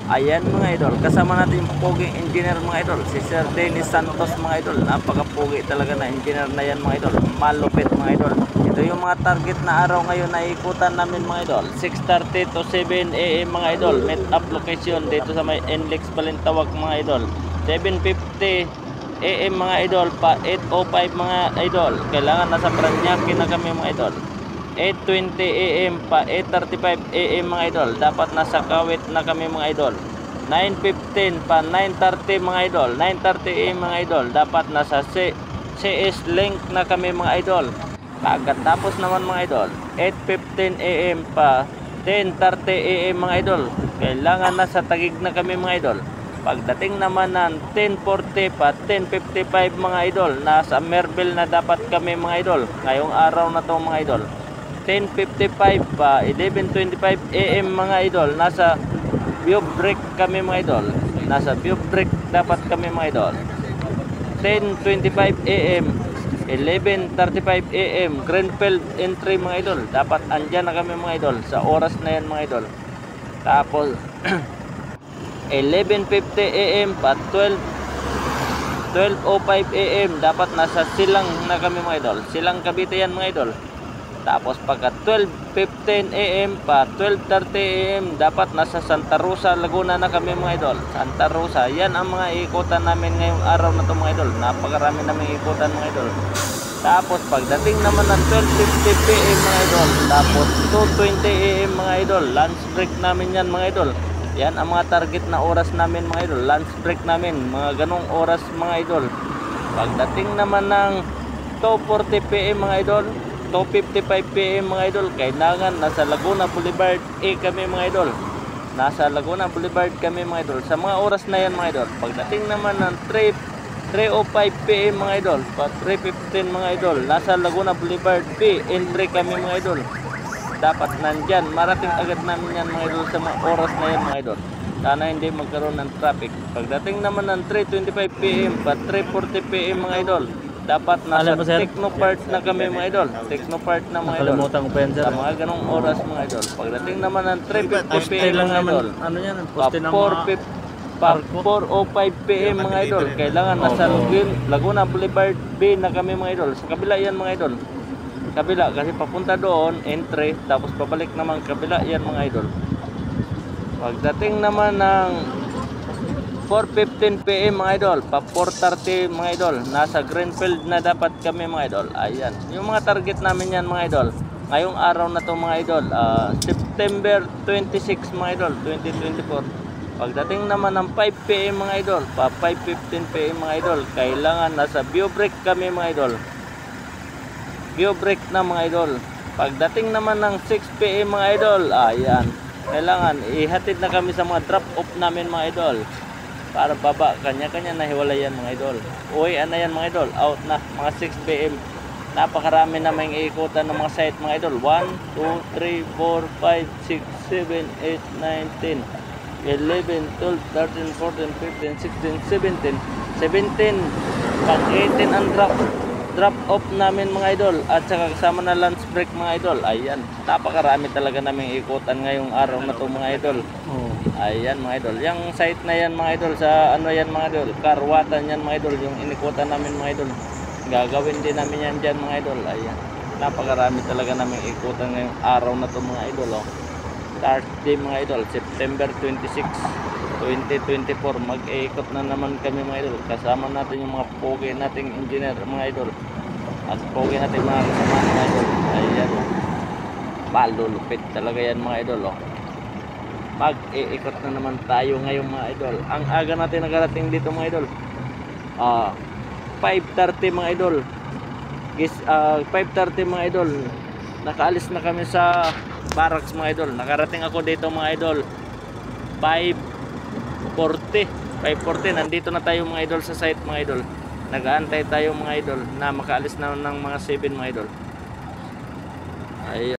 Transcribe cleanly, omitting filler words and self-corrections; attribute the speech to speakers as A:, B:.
A: Ayan mga idol, kasama natin yung poging engineer mga idol, si Sir Dennis Santos mga idol. Napaka-pogi talaga na engineer na yan mga idol, malupit mga idol. Ito yung mga target na araw ngayon na ikutan namin mga idol, 6:30 to 7 AM mga idol. Meet up location dito sa may NLEX Balintawak mga idol, 7:50 AM mga idol pa 8:05 mga idol. Kailangan nasa Paranaque na kami mga idol, 8:20 AM pa 8:35 AM mga idol. Dapat nasa Kawit na kami mga idol, 9:15 pa 9:30 mga idol, 9:30 AM mga idol. Dapat nasa CS Link na kami mga idol. Pagkatapos naman mga idol, 8:15 AM pa 10:30 AM mga idol. Kailangan nasa Taguig na kami mga idol. Pagdating naman ng 10:40 pa 10:55 mga idol, nasa Merville na dapat kami mga idol. Ngayong araw na to mga idol, 10:55 pa 11:25 AM mga idol, nasa View Break kami mga idol. Nasa View Break dapat kami mga idol. 10:25 AM 11:35 AM Greenfield entry mga idol. Dapat andyan na kami mga idol sa oras na yan mga idol. Tapos 11:50 AM pa 12:05 AM dapat nasa Silang na kami mga idol. Silang Cavite yan mga idol. Tapos pagka 12:15 AM pa 12:30 AM dapat nasa Santa Rosa, Laguna na kami mga idol. Santa Rosa, yan ang mga ikutan namin ngayong araw na to mga idol. Napakarami namin ikutan mga idol. Tapos pagdating naman ng 12:50 PM mga idol, tapos 2:20 AM mga idol, lunch break namin yan mga idol. Yan ang mga target na oras namin mga idol, lunch break namin, mga ganong oras mga idol. Pagdating naman ng 2:40 PM mga idol, 2:55 PM mga idol, kailangan nasa Laguna Boulevard kami mga idol. Nasa Laguna Boulevard kami mga idol sa mga oras na yan mga idol. Pagdating naman ng 3:05 PM mga idol, pa 3:15 mga idol, nasa Laguna Boulevard B entry kami mga idol. Dapat nandyan, marating agad namin yan mga idol sa mga oras na yan mga idol. Sana hindi magkaroon ng traffic. Pagdating naman ng 3:25 PM pa 3:40 PM mga idol, dapat nasa Technopart na kami mga idol. Technopart na mga idol.
B: Nakalimutan ko pa yan sir.
A: Sa mga ganong oras mga idol. Pagdating naman ng 3:50 PM mga idol,
B: Ano yan?
A: pa 4:05 PM mga idol, kailangan nasa Laguna Boulevard B na kami mga idol. Sa kabila yan mga idol. Kabila kasi papunta doon entry, tapos pabalik naman kabila yan mga idol. Pagdating naman ng 4:15 PM mga idol, pa 4:30 mga idol, nasa Greenfield na dapat kami mga idol. Ayan, yung mga target namin yan mga idol. Ngayong araw na to mga idol, September 26 mga idol, 2024. Pagdating naman ng 5 PM mga idol, pa 5:15 PM mga idol, kailangan nasa View Break kami mga idol. View Break na mga idol. Pagdating naman ng 6 PM mga idol, ayan, kailangan ihatid na kami sa mga drop off namin mga idol. Para baba, kanya-kanya na hiwalay yan mga idol. Uwi na yan mga idol, out na mga 6 PM. Napakarami na may ikutan ng mga site mga idol. 1, 2, 3, 4, 5, 6, 7, 8, 9, 10, 11, 12, 13, 14, 15, 16, 17, 17 pag 18 ang drop off namin mga idol, at saka kasama na lunch break mga idol. Ayan, napakarami talaga namin ikutan ngayong araw na to mga idol. Ayan mga idol, yung site na yan mga idol, sa ano yan mga idol, Karwatan yan mga idol, yung inikutan namin mga idol. Gagawin din namin yan dyan mga idol. Ayan, napakarami talaga namin ikutan ngayong araw na to mga idol. Thursday mga idol, September 26, 2024, mag-iikot na naman kami mga idol. Kasama natin yung mga pogi nating engineer mga idol, at pogi natin mga kasama mga idol. Ayan, malulupit talaga yan mga idol. Mag-iikot na naman tayo ngayong mga idol. Ang aga natin nagarating dito mga idol, 5:30 mga idol. 5:30 mga idol, nakaalis na kami sa barracks mga idol. Nakarating ako dito mga idol 5:40. Nandito na tayo mga idol sa site mga idol. Nag-aantay tayo mga idol na makaalis na ng mga 7 mga idol. Ayun.